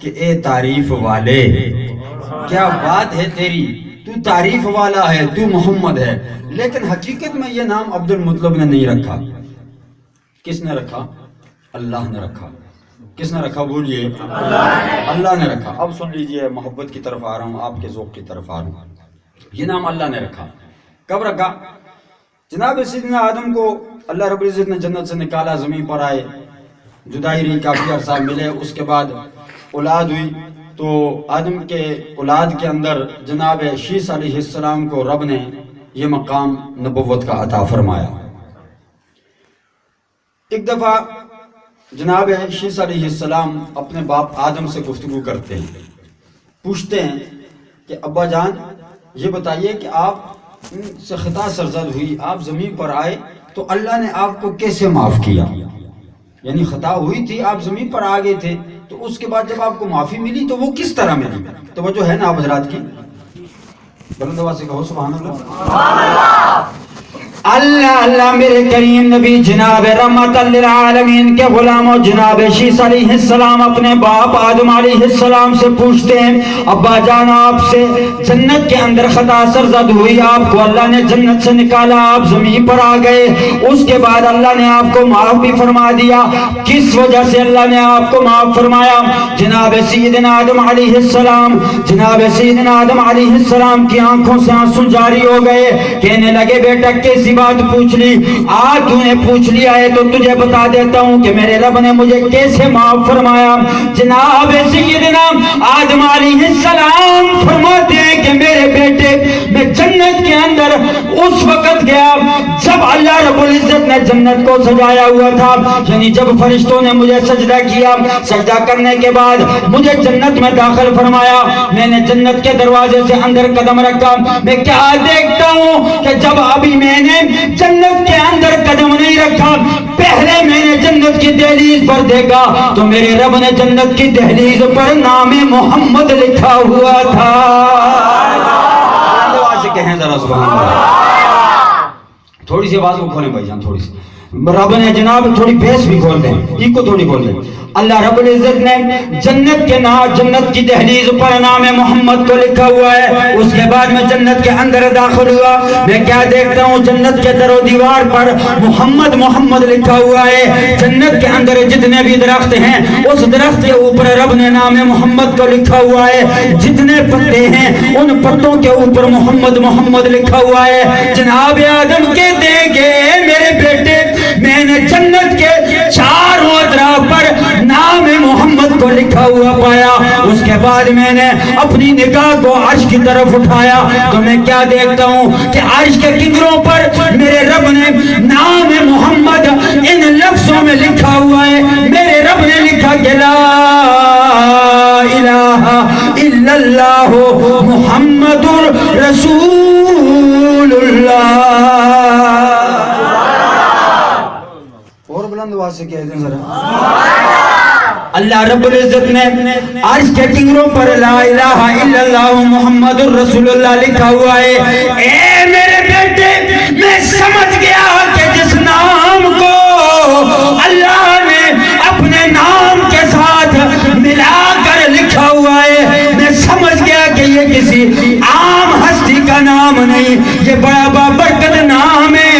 کہ اے تعریف والے، کیا بات ہے تیری، تو تعریف والا ہے، تو محمد ہے، لیکن حقیقت میں یہ نام عبد المطلب نے نہیں رکھا۔ کس نے رکھا؟ اللہ نے رکھا۔ کس نے رکھا بولیے؟ اللہ نے رکھا۔ اب سن لیجئے، محبت کی طرف آ رہا ہوں، آپ کے ذوق کی طرف آ رہا ہوں۔ یہ نام اللہ نے رکھا۔ کب رکھا؟ جناب سیدنا آدم کو اللہ رب العزت نے جنت سے نکالا، زمین پر آئے، جدائی رہی، کافی عرصہ ملے، اس کے بعد اولاد ہوئی، تو آدم کے اولاد کے اندر جناب شیس علیہ السلام کو رب نے یہ مقام نبوت کا عطا فرمایا۔ ایک دفعہ جناب شیس علیہ السلام اپنے باپ آدم سے گفتگو کرتے ہیں، پوچھتے ہیں کہ ابا جان یہ بتائیے کہ آپ سے خطا سرزد ہوئی، آپ زمین پر آئے تو اللہ نے آپ کو کیسے معاف کیا؟ یعنی خطا ہوئی تھی، آپ زمین پر آ گئے تھے، تو اس کے بعد جب آپ کو معافی ملی تو وہ کس طرح ملی؟ توجہ ہے نا آپ حضرات کی؟ بلند آواز سے کہو سبحان اللہ۔ اللہ اللہ میرے کریم نبی جناب رحمت للعالمین کے غلاموں جناب شیس علیہ السلام اپنے باپ آدم علیہ السلام سے پوچھتے ہیں، ابا جان آپ سے جنت کے اندر خطا سرزد ہوئی، آپ کو اللہ نے جنت سے نکالا، آپ زمین پر آ گئے، اس کے بعد اللہ نے آپ کو معاف بھی فرما دیا، کس وجہ سے اللہ نے آپ کو معاف فرمایا؟ جناب سیدنا آدم علیہ السلام جناب آدم علیہ السلام کی آنکھوں سے آنسو جاری ہو گئے، کہنے لگے بیٹا کیسی بات پوچھ لی؟ آج تو نے پوچھ لیا ہے تو تجھے بتا دیتا ہوں کہ میرے رب نے مجھے کیسے معاف فرمایا۔ جناب سیدنا آدم علیہ السلام فرماتے ہیں کہ میرے بیٹے میں جنت کے اندر اس وقت گیا جب اللہ رب العزت نے جنت کو سجایا ہوا تھا، یعنی جب فرشتوں نے مجھے سجدہ کیا، سجدہ کرنے کے بعد مجھے جنت میں داخل فرمایا، میں نے جنت کے دروازے سے اندر قدم رکھا، میں کیا دیکھتا ہوں کہ جب ابھی میں نے جنت کے اندر قدم نہیں رکھا، پہلے میں نے جنت کی دہلیز پر دیکھا تو میرے رب نے جنت کی دہلیز پر نام محمد لکھا ہوا تھا۔ آواز سے کہیں ذرا سبحان اللہ۔ تھوڑی سی آواز کو کھولیں بھائی جان، تھوڑی سی رب نے جناب تھوڑی بیس بھی کھول دیں، ایک کو تھوڑی کھول دیں۔ اللہ رب العزت نے جنت کی دہلیز پر نام محمد کو لکھا ہوا ہے۔ اس کے بعد میں جنت کے اندر داخل ہوا، میں کیا دیکھتا ہوں؟ جنت کے در و دیوار پر محمد محمد لکھا ہوا ہے۔ جنت کے اندر جتنے بھی درخت ہیں اس درخت کے اوپر رب نے نام محمد کو لکھا ہوا ہے، جتنے پتے ہیں ان پتوں کے اوپر محمد محمد لکھا ہوا ہے۔ جناب آدم کہتے ہیں کہ میرے بیٹے میں نے جنت کے چاروں اطراف پر نام محمد کو لکھا ہوا پایا۔ اس کے بعد میں نے اپنی نگاہ کو عرش کی طرف اٹھایا تو میں کیا دیکھتا ہوں کہ عرش کے کناروں پر میرے رب نے نام محمد ان لفظوں میں لکھا ہوا ہے۔ میرے رب نے لکھا کہ لا الہ الا اللہ محمد رسول اللہ۔ اور بلند آواز سے کہہ دیں ذرا۔ اللہ رب العزت نے عرش کے کناروں پر لا الہ الا اللہ محمد الرسول اللہ لکھا ہوا ہے۔ اے میرے بیٹے میں سمجھ گیا کہ جس نام کو اللہ نے اپنے نام کے ساتھ ملا کر لکھا ہوا ہے، میں سمجھ گیا کہ یہ کسی عام ہستی کا نام نہیں، یہ بڑا بابرکت نام ہے۔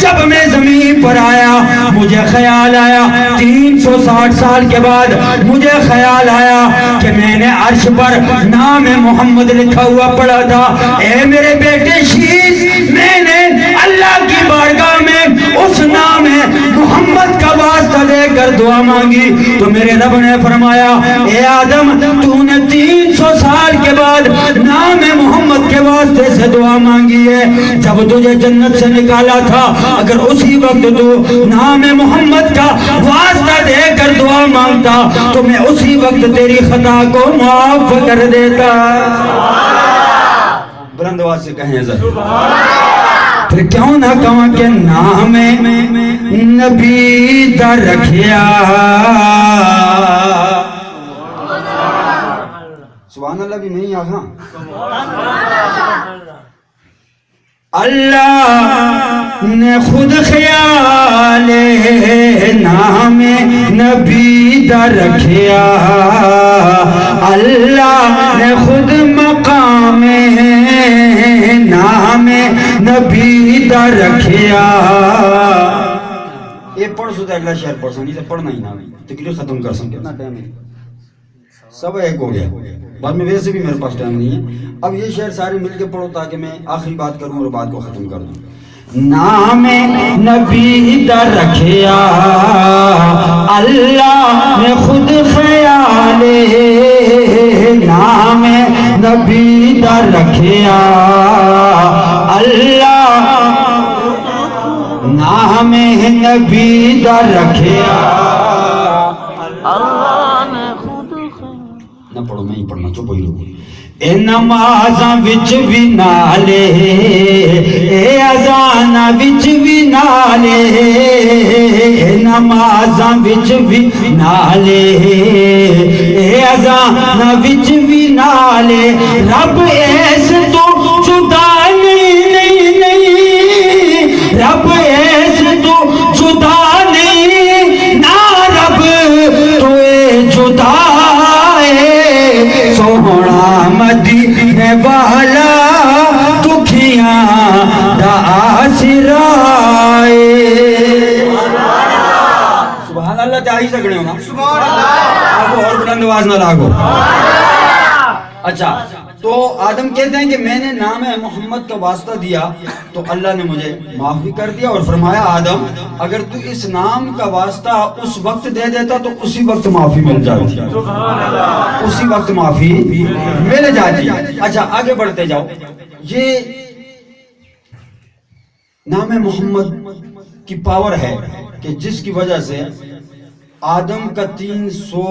جب میں زمین پر آیا مجھے خیال آیا، 360 سال کے بعد مجھے خیال آیا کہ میں نے عرش پر نام محمد لکھا ہوا پڑھا تھا۔ اے میرے بیٹے شیس، میں نے اللہ کی بارگاہ میں اس نام محمد کا واسطہ دے کر دعا مانگی تو میرے رب نے فرمایا اے آدم تو نے 300 سال کے بعد نام محمد کے واسطے سے دعا مانگی ہے، جب تجھے جنت سے نکالا تھا اگر اسی وقت تو نام محمد کا واسطہ دے کر دعا مانگتا تو میں اسی وقت تیری خطا کو معاف کر دیتا۔ بلند آواز سے کہیں ذرا۔ پھر کیوں نہ کہاں کہ نام نبی دا رکھیا، سبحان اللہ بھی نہیں آگا، اللہ نے خود خیال نام نبی دا رکھیا، اللہ نے خود مقام نام نبی دا رکھیا. یہ پڑھ سو اگلا شعر پڑھ سو، نہیں تو پڑھنا ہی نہ تقریر ختم کر سو. کتنا ٹائم ہے؟ سب ایک ہو گیا. بعد میں ویسے بھی میرے پاس ٹائم نہیں ہے. اب یہ شعر سارے مل کے پڑھو تاکہ میں آخری بات کروں اور بات کو ختم کر دوں. نام نبی دا رکھیا اللہ نے خود خیال نام نبی دا رکھیا اللہ نام نبی دا رکھیا اللہ نے خود نہ پڑھو، میں ہی پڑھنا، چپ ہوئی رہو. اے نمازاں وچ وی نالے اے اذاناں وچ وی نالے اے نمازاں وچ وی نالے اے اذاناں وچ وی نالے رب ایس تو جدا نہیں رب ایس تو جدا نہیں نہ رب تو جدا سونا مدینے والا دکھیاں دا آسرا. سبحان اللہ تے آ ہی سکنے ہو نا. سبحان اللہ. آپ اور بلند آواز نہ لاگو. اچھا تو آدم کہتے ہیں کہ میں نے نام محمد کا واسطہ دیا تو اللہ نے مجھے معاف بھی کر دیا اور فرمایا آدم اگر تو اس نام کا واسطہ اس وقت دے دیتا تو اسی وقت معافی مل جاتی، اسی وقت معافی مل جاتی. اچھا آگے بڑھتے جاؤ. یہ نام محمد کی پاور ہے کہ جس کی وجہ سے آدم کا 300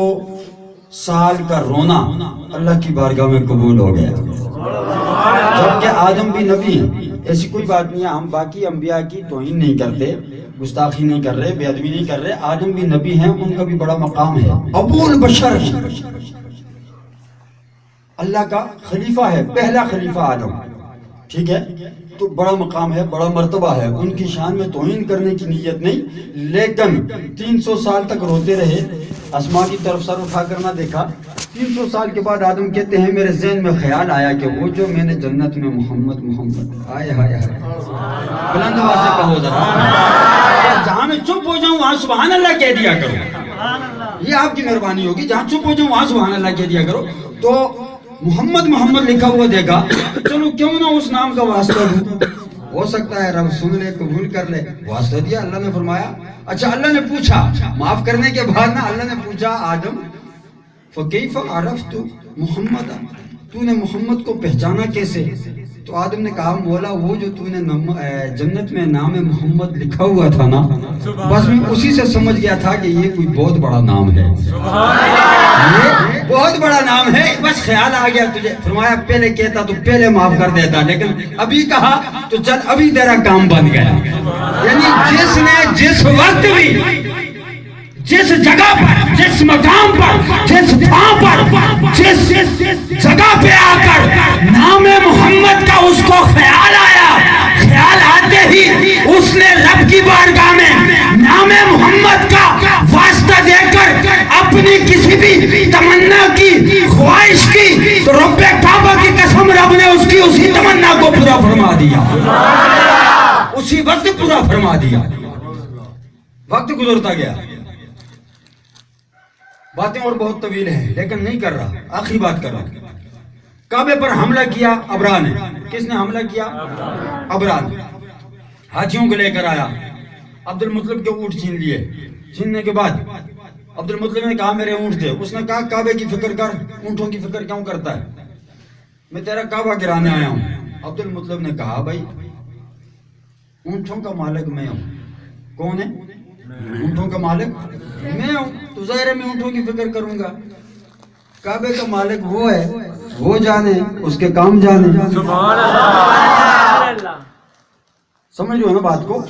سال کا رونا اللہ کی بارگاہ میں قبول ہو گیا. جبکہ آدم بھی نبی ہیں، ایسی کوئی بات نہیں ہے. ہم باقی انبیاء کی توہین نہیں کرتے، گستاخی نہیں کر رہے، بے ادبی نہیں کر رہے. آدم بھی نبی ہیں، ان کا بھی بڑا مقام ہے. ابو البشر ہے، اللہ کا خلیفہ ہے، پہلا خلیفہ آدم. ٹھیک ہے، تو بڑا مقام ہے، بڑا مرتبہ ہے. ان کی شان میں توہین کرنے کی نیت نہیں، لیکن 300 سال تک روتے رہے. اسما کی طرف سر اٹھا کر نہ دیکھا. 300 سال کے بعد آدم کہتے ہیں میرے ذہن میں خیال آیا کہ وہ جو میں نے جنت میں محمد محمد آئے ہائے ہائے بلند آواز سے کہو ذرا. جہاں میں چپ ہو جاؤں وہاں سبحان اللہ کہہ دیا کرو. یہ آپ کی مہربانی ہوگی. جہاں چپ ہو جاؤں وہاں سبحان اللہ کہہ دیا کرو. تو محمد محمد لکھا ہوا دیکھا، چلو کیوں نہ اس نام کا واسطہ دوں. ہو سکتا ہے رب سن لے، قبول کر لے. واسطہ دیا. اللہ نے فرمایا. اچھا اللہ نے پوچھا معاف کرنے کے بعد نا، اللہ نے پوچھا آدم فکیف عرفت محمد، تو نے محمد کو پہچانا کیسے؟ تو آدم نے کہا مولا وہ جو تو نے جنت میں نام محمد لکھا ہوا تھا نا، بس میں اسی سے سمجھ گیا تھا کہ یہ کوئی بہت بڑا نام ہے، یہ بہت بڑا نام ہے. بس خیال آ گیا تجھے. فرمایا پہلے کہتا تو پہلے معاف کر دیتا، لیکن ابھی کہا تو چل ابھی تیرا کام بن گیا. یعنی جس نے جس وقت بھی جس جگہ پر جس مقام پر جس تھاں پر جس جگہ پہ آ کر نام محمد کا اس کو خیال آیا، خیال آتے ہی اس نے رب کی بارگاہ میں نام محمد کا واسطہ دے کر اپنی کسی بھی تمنا کی خواہش کی تو رب کعبہ کی قسم رب نے اس کی اسی تمنا کو پورا فرما دیا، اسی وقت پورا فرما دیا. وقت گزرتا گیا، باتیں اور بہت طویل ہیں لیکن نہیں کر رہا. آخری بات کر رہا. کعبے پر حملہ کیا ابرا نے. کس نے حملہ کیا؟ ابرا نے. ہاتھیوں کو لے کر آیا، عبد المطلب کے اونٹ چھین لیے. چھیننے کے بعد عبد المطلب نے کہا میرے اونٹ تھے. اس نے کہا کعبے کی فکر کر، اونٹوں کی فکر کیوں کرتا ہے؟ میں تیرا کعبہ گرانے آیا ہوں. عبد المطلب نے کہا بھائی اونٹوں کا مالک میں ہوں. کون ہے؟ اونٹوں کا مالک میں ہوں، تو ظاہر ہے میں اونٹوں کی فکر کروں گا. کعبے کا مالک وہ ہے، وہ جانے، اس کے کام جانے. سمجھ رہے ہو نا بات کو؟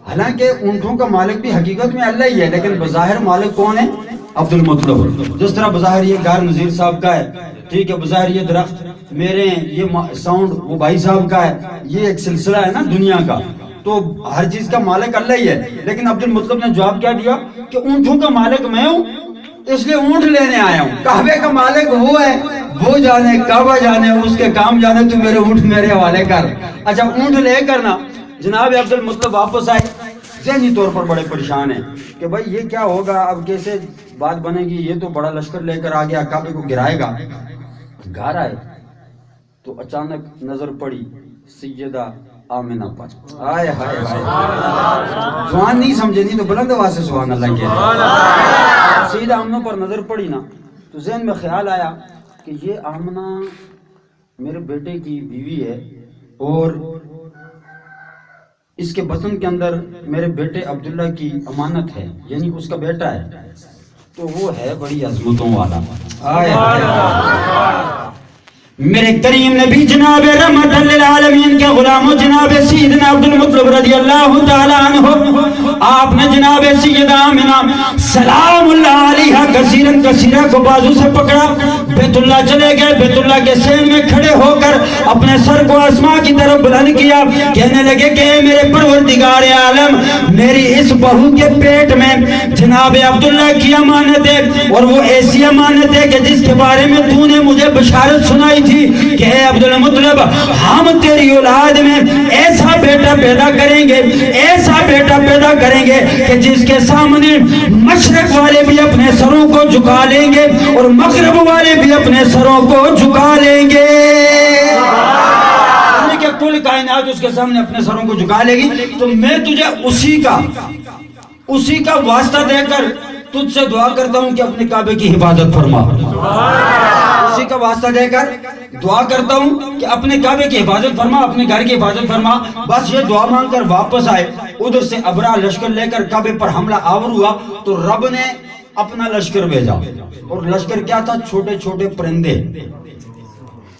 حالانکہ اونٹوں کا مالک بھی حقیقت میں اللہ ہی ہے، لیکن بظاہر مالک کون ہے؟ عبد المطلب. جس طرح بظاہر یہ گار نذیر صاحب کا ہے، ٹھیک ہے، بظاہر یہ درخت میرے ہیں، یہ ساؤنڈ وہ بھائی صاحب کا ہے، یہ ایک سلسلہ ہے نا دنیا کا، تو ہر چیز کا مالک اللہ ہی ہے. لیکن عبد المطلب نے جواب کیا دیا کہ اونٹوں کا مالک میں ہوں، اس لیے اونٹ لینے آیا ہوں. کعبے کا مالک وہ ہے, وہ جانے, کعبہ جانے, اس کے کام جانے, تو میرے اونٹ میرے حوالے کر. اچھا اونٹ لے کر نا جناب عبد المطلب واپس آئے, ذہنی طور پر بڑے پریشان ہیں کہ بھائی یہ کیا ہوگا, اب کیسے بات بنے گی, یہ تو بڑا لشکر لے کر آ گیا, کعبے کو گرائے گا. گھر آئے تو اچانک نظر پڑی سیدہ آمنہ پر. آئے ہائے ہائے, زبان نہیں سمجھے, نہیں تو بلند آواز سے سبحان اللہ کہہ. سیدہ آمنہ پر نظر پڑی نا تو ذہن میں خیال آیا کہ یہ آمنہ میرے بیٹے کی بیوی ہے اور اس کے بطن کے اندر میرے بیٹے عبداللہ کی امانت ہے, یعنی اس کا بیٹا ہے, تو وہ ہے بڑی عظمتوں والا. آئے میرے کریم نبی جناب رحمت للعالمین کے غلاموں جناب سیدنا عبد المطلب رضی اللہ تعالیٰ عنہ, آپ نے جناب سیدہ آمنہ سلام اللہ علیہ کثیرن کثیرہ کو بازو سے پکڑا, بیت اللہ چلے گئے. بیت اللہ کے سین میں کھڑے ہو کر اپنے سر کو آسمان کی طرف بلند کیا, کہنے لگے کہ اے میرے پروردگار عالم, میری اس بہو کے پیٹ میں جناب عبداللہ کی امانت ہے, اور وہ ایسی امانت ہے کہ جس کے بارے میں تو نے مجھے بشارت سنائی تھی کہ اے عبد المطلب, ہم تیری اولاد میں ایسا بیٹا پیدا کریں گے, ایسا بیٹا پیدا کریں گے کہ جس کے سامنے مشرق والے بھی اپنے سروں کو جھکا لیں گے اور مغرب والے بھی اپنے سروں کو جھکا لیں گے. کہ کل کائنات اس کے سامنے اپنے سروں کو جھکا لے گی. تو میں تجھے اسی کا واسطہ دے کر تجھ سے دعا کرتا ہوں کہ اپنے کعبے کی حفاظت فرما. اسی کا واسطہ دے کر دعا کرتا ہوں کہ اپنے کعبے کی حفاظت فرما, اپنے گھر کی حفاظت فرما. بس یہ دعا مانگ کر واپس آئے. ادھر سے ابرا لشکر لے کر کعبے پر حملہ آور ہوا تو رب نے اپنا لشکر بھیجا, اور لشکر کیا تھا, چھوٹے چھوٹے پرندے.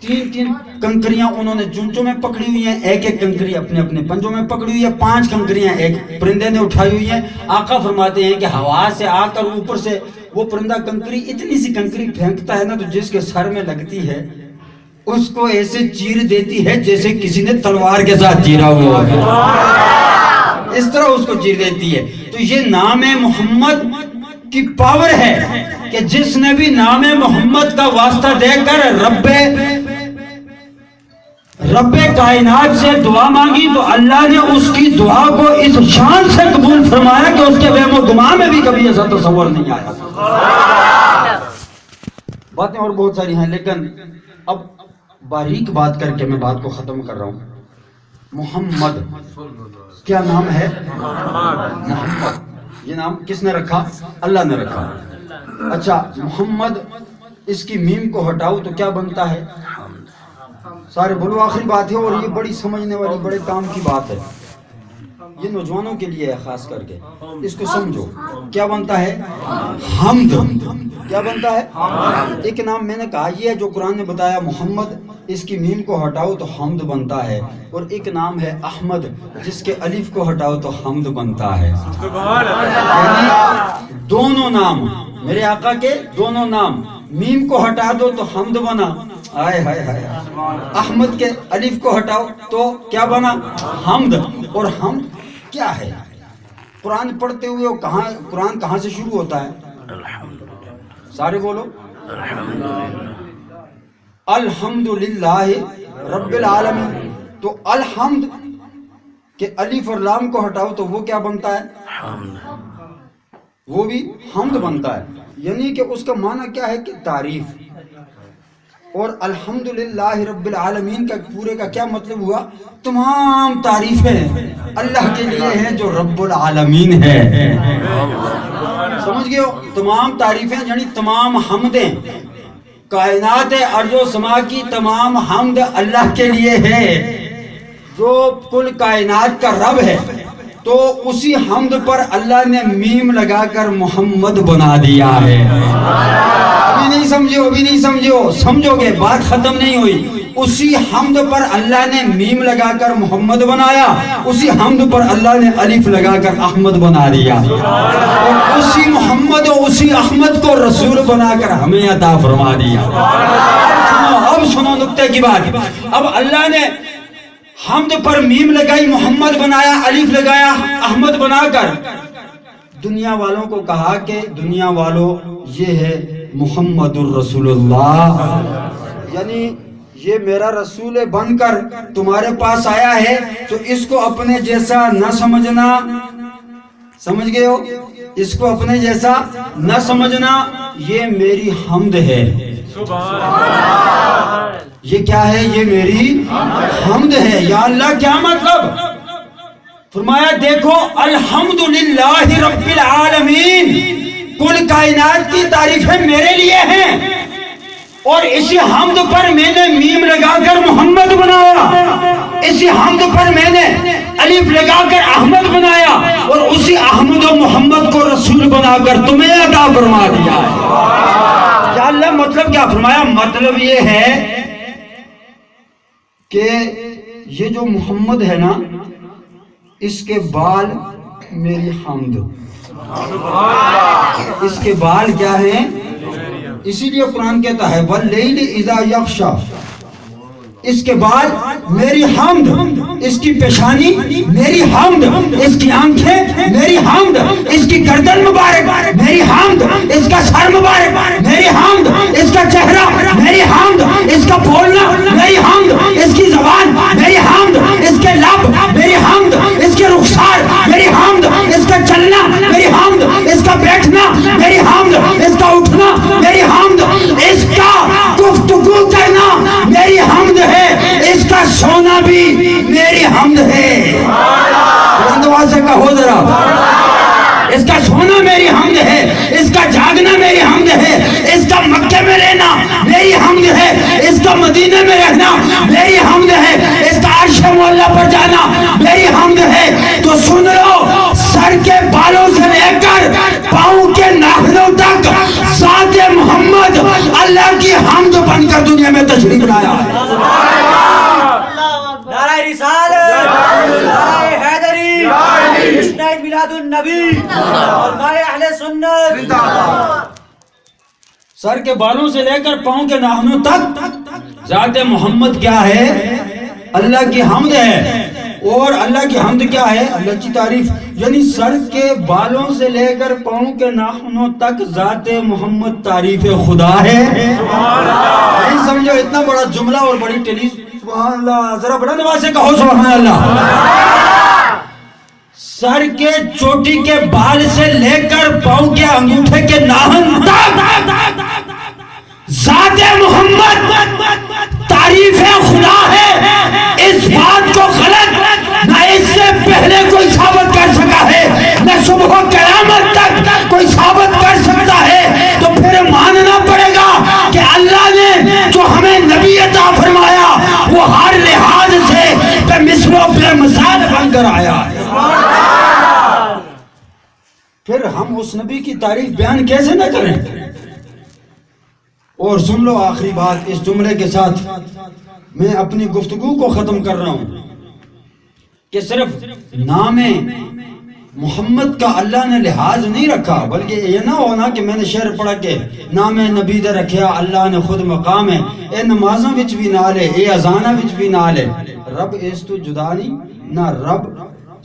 3 کنکریاں انہوں نے چونچوں میں پکڑی ہوئی ہیں, ایک ایک کنکری اپنے اپنے پنجوں میں پکڑی ہوئی ہے, 5 کنکریاں ایک پرندے نے اٹھائی ہوئی ہیں. آقا فرماتے ہیں کہ ہوا سے آ کر اوپر سے وہ پرندہ کنکری, اتنی سی کنکری پھینکتا ہے نا, تو جس کے سر میں لگتی ہے اس کو ایسے چیر دیتی ہے جیسے کسی نے تلوار کے ساتھ چیرا ہوا ہے, اس طرح اس کو چیر دیتی ہے. تو یہ نام محمد کی پاور ہے کہ جس نے بھی نام محمد کا واسطہ دے کر رب کائنات سے دعا مانگی تو اللہ نے اس کی دعا کو اس شان سے قبول فرمایا کہ اس کے وہم و گمان میں بھی کبھی ایسا تصور نہیں آیا. باتیں اور بہت ساری ہیں, لیکن اب باریک بات کر کے میں بات کو ختم کر رہا ہوں. محمد کیا نام ہے؟ محمد. یہ نام کس نے رکھا؟ اللہ نے رکھا. اچھا محمد, اس کی میم کو ہٹاؤ تو کیا بنتا ہے؟ سارے بولو, آخری بات ہے اور یہ بڑی سمجھنے والی, بڑے کام کی بات ہے, یہ نوجوانوں کے لیے ہے خاص کر کے, اس کو سمجھو. کیا بنتا ہے؟ حمد. کیا بنتا ہے؟ ایک نام میں نے کہا یہ ہے جو قرآن نے بتایا محمد, اس کی میم کو ہٹاؤ تو حمد بنتا ہے. اور ایک نام ہے احمد, جس کے الف کو ہٹاؤ تو حمد بنتا ہے. یعنی دونوں نام میرے آقا کے, دونوں نام, میم کو ہٹا دو تو حمد بنا, آئے ہائے ہائے, احمد کے الف کو ہٹاؤ تو کیا بنا؟ حمد. اور حمد کیا ہے؟ قرآن پڑھتے ہوئے قرآن کہاں سے شروع ہوتا ہے؟ سارے بولو, الحمدللہ رب العالمین. تو الحمد کے الف اور لام کو ہٹاؤ تو وہ کیا بنتا ہے؟ وہ بھی حمد بنتا ہے. یعنی کہ اس کا معنی کیا ہے کہ تعریف. اور الحمدللہ رب العالمین کا پورے کا کیا مطلب ہوا؟ تمام تعریفیں اللہ کے لیے ہیں جو رب العالمین ہے. سمجھ گئے ہو؟ تمام تعریفیں یعنی تمام حمدیں, کائنات ارض و سما کی تمام حمد اللہ کے لیے ہے جو کل کائنات کا رب ہے. تو اسی حمد پر اللہ نے میم لگا کر محمد بنا دیا ہے. ابھی نہیں سمجھو, سمجھو گے, بات ختم نہیں ہوئی. اسی حمد پر اللہ نے میم لگا کر محمد بنایا, اسی حمد پر اللہ نے الف لگا کر احمد بنا دیا, اور اسی محمد و اسی احمد کو رسول بنا کر ہمیں عطا فرما دیا. اب سنو نکتے کی بات. اب اللہ نے حمد پر میم لگائی, محمد بنایا, الف لگایا, احمد بنا کر دنیا والوں کو کہا کہ دنیا والوں یہ ہے محمد الرسول اللہ، یعنی یہ میرا رسول بن کر تمہارے پاس آیا ہے تو اس کو اپنے جیسا نہ سمجھنا، سمجھ گئے ہو؟ اس کو اپنے جیسا نہ سمجھنا، یہ میری حمد ہے۔ یہ کیا ہے؟ یہ میری حمد ہے۔ یا اللہ کیا مطلب؟ فرمایا دیکھو الحمدللہ رب العالمین، کل کائنات کی تعریفیں میرے لیے ہیں، اور اسی حمد پر میں نے میم لگا کر محمد بنایا، اسی حمد پر میں نے الف لگا کر احمد بنایا، اور اسی احمد و محمد کو رسول بنا کر تمہیں عطا فرما دیا ہے۔ یا اللہ مطلب کیا؟ فرمایا مطلب یہ ہے کہ یہ جو محمد ہے نا، اس کے بال میری حمد، اس کے بال کیا ہیں؟ اسی لیے قرآن کہتا ہے وَاللَّيْلِ إِذَا يَغْشَى، اس کے بال میری حمد، اس کی پیشانی میری حمد، اس کی آنکھیں میری حمد، اس کی گردن مبارک میری حمد، اس کا سر مبارک میری حمد، اس کا چہرہ میری حمد، اس کا بولنا میری حمد، اس کی زبان میری حمد، اس کے لب میری حمد، اس کے رخسار میری حمد، اس کا چلنا میری حمد، اس کا بیٹھنا میری حمد، اس کا اٹھنا میری حمد، اس کا گفتگو کرنا میری حمد ہے، اس کا سونا بھی میری حمد ہے۔ بلند سے کہو ذرا، اس کا سونا میری حمد ہے، اس کا جاگنا میری حمد ہے، اس کا مکے میں رہنا میری حمد ہے، اس کا مدینے میں رہنا میری حمد ہے، اس کا عرش معلیٰ پر جانا میری حمد ہے۔ تو سن لو، سر کے بالوں سے لے کر پاؤں کے ناخنوں تک ذات محمد اللہ کی حمد بن کر دنیا میں تشریف لایا ہے۔ نعرہ رسالت، نعرہ حیدری، جشن میلاد النبی، علماء اہل سنت۔ سر کے بالوں سے لے کر پاؤں کے ناخنوں تک ذات محمد کیا ہے؟ اللہ کی حمد ہے۔ اور اللہ کی حمد کیا ہے؟ اللہ کی تعریف، یعنی سر کے بالوں سے لے کر پاؤں کے ناخنوں تک ذات محمد تعریف خدا ہے۔ نہیں سمجھو اتنا بڑا جملہ اور بڑی ٹیلیز، سبحان اللہ، ذرا بلند آواز سے کہو سبحان اللہ۔ سر کے چوٹی کے بال سے لے کر پاؤں کے انگوٹھے کے ناخن تک ذات محمد تعریف خدا ہے۔ اس بات کو غلط نہ اس سے پہلے کوئی ثابت کر سکا ہے، نہ صبح قیامت تک کوئی ثابت کر سکتا ہے۔ تو پھر ماننا پڑے گا کہ اللہ نے جو ہمیں نبی عطا فرمایا وہ ہر لحاظ سے بے مثل و بے مثال بن کر آیا ہے۔ پھر ہم اس نبی کی تعریف بیان کیسے نہ کریں؟ اور سن لو آخری بات، اس جملے کے ساتھ میں اپنی گفتگو کو ختم کر رہا ہوں کہ صرف نام محمد کا اللہ نے لحاظ نہیں رکھا، بلکہ یہ نہ ہونا کہ میں نے شعر پڑھا کہ نام نبی دے رکھیا اللہ نے خود مقام ہے، اے نمازاں وچ بھی نال ہے، اے اذاناں وچ بھی نال ہے، رب اس تو جدا نہیں، نہ رب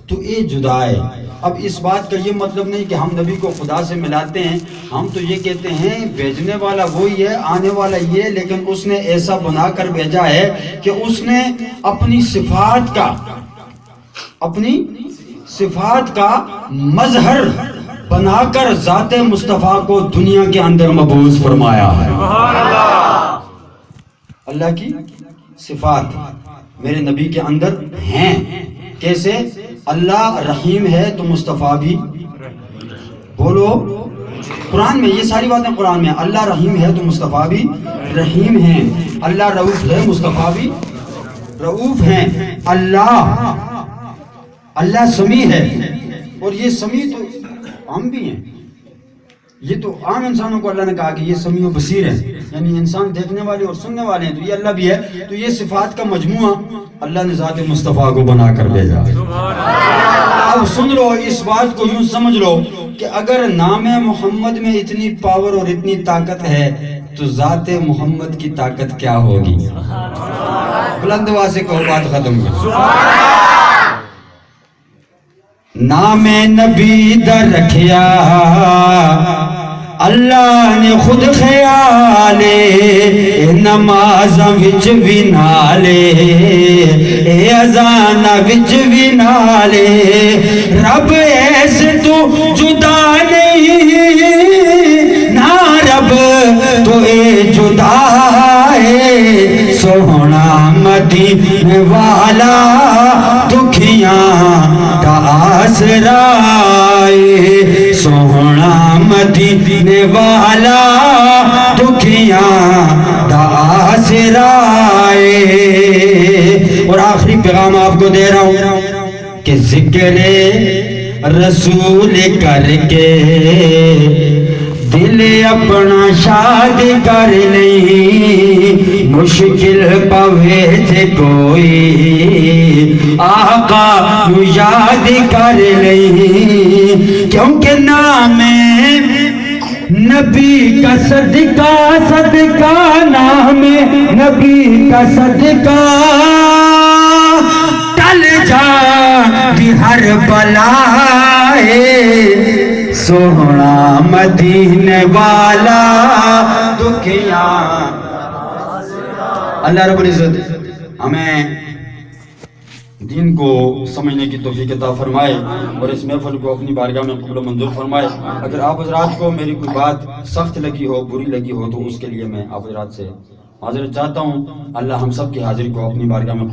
تو اے جدا ہے۔ اب اس بات کا یہ مطلب نہیں کہ ہم نبی کو خدا سے ملاتے ہیں، ہم تو یہ کہتے ہیں بھیجنے والا وہی ہے، آنے والا یہ، لیکن اس نے ایسا بنا کر بھیجا ہے کہ اس نے اپنی صفات کا مظہر بنا کر ذات مصطفیٰ کو دنیا کے اندر مبعوث فرمایا ہے۔ اللہ کی صفات میرے نبی کے اندر ہیں۔ کیسے؟ اللہ رحیم ہے تو مصطفیٰ بھی، بولو قرآن میں یہ ساری باتیں قرآن میں، اللہ رحیم ہے تو مصطفیٰ بھی رحیم ہیں، اللہ رؤوف ہے مصطفیٰ بھی رؤوف ہیں، اللہ سمیع ہے، اور یہ سمیع تو ہم بھی ہیں، یہ تو عام انسانوں کو اللہ نے کہا کہ یہ سمیع و بصیر ہے، یعنی انسان دیکھنے والے اور سننے والے ہیں، تو یہ اللہ بھی ہے۔ تو یہ صفات کا مجموعہ اللہ نے ذات مصطفیٰ کو بنا کر بھیجا۔ اب سن لو، اس بات کو یوں سمجھ لو کہ اگر نام محمد میں اتنی پاور اور اتنی طاقت ہے تو ذات محمد کی طاقت کیا ہوگی؟ بلند آواز سے کہو، بات ختم ہو۔ نام نبی دا رکھیا اللہ نے خود خیالے نمازاں وچ وی نالے اے اذاناں وچ وی نالے رب ایسے تو جدا نہیں نہ رب تو اے جدا ہے سوہنا مدینے والا دکھیاں دا آسرا ہے سوہنا مدینے والا دکھیاں دا آسرا ہے۔ اور آخری پیغام آپ کو دے رہا ہوں کہ ذکر رسول کر کے دل اپنا شاد کر لیں مشکل پوے تے کوئی آقا نو یاد کر لیں کیونکہ نام نبی کا صدقہ صدقہ نام نبی کا صدقہ ٹل جا دی ہر بلائے سوہنا مدینے والا دکھیاں۔ اللہ رب العزت ہمیں دین کو سمجھنے کی توفیق عطا فرمائے اور اس محفل کو اپنی بارگاہ میں قبول و منظور فرمائے۔ اگر آپ حضرات کو میری کوئی بات سخت لگی ہو بری لگی ہو تو اس کے لیے میں آپ حضرات سے معذرت چاہتا ہوں۔ اللہ ہم سب کی حاضری کو اپنی بارگاہ میں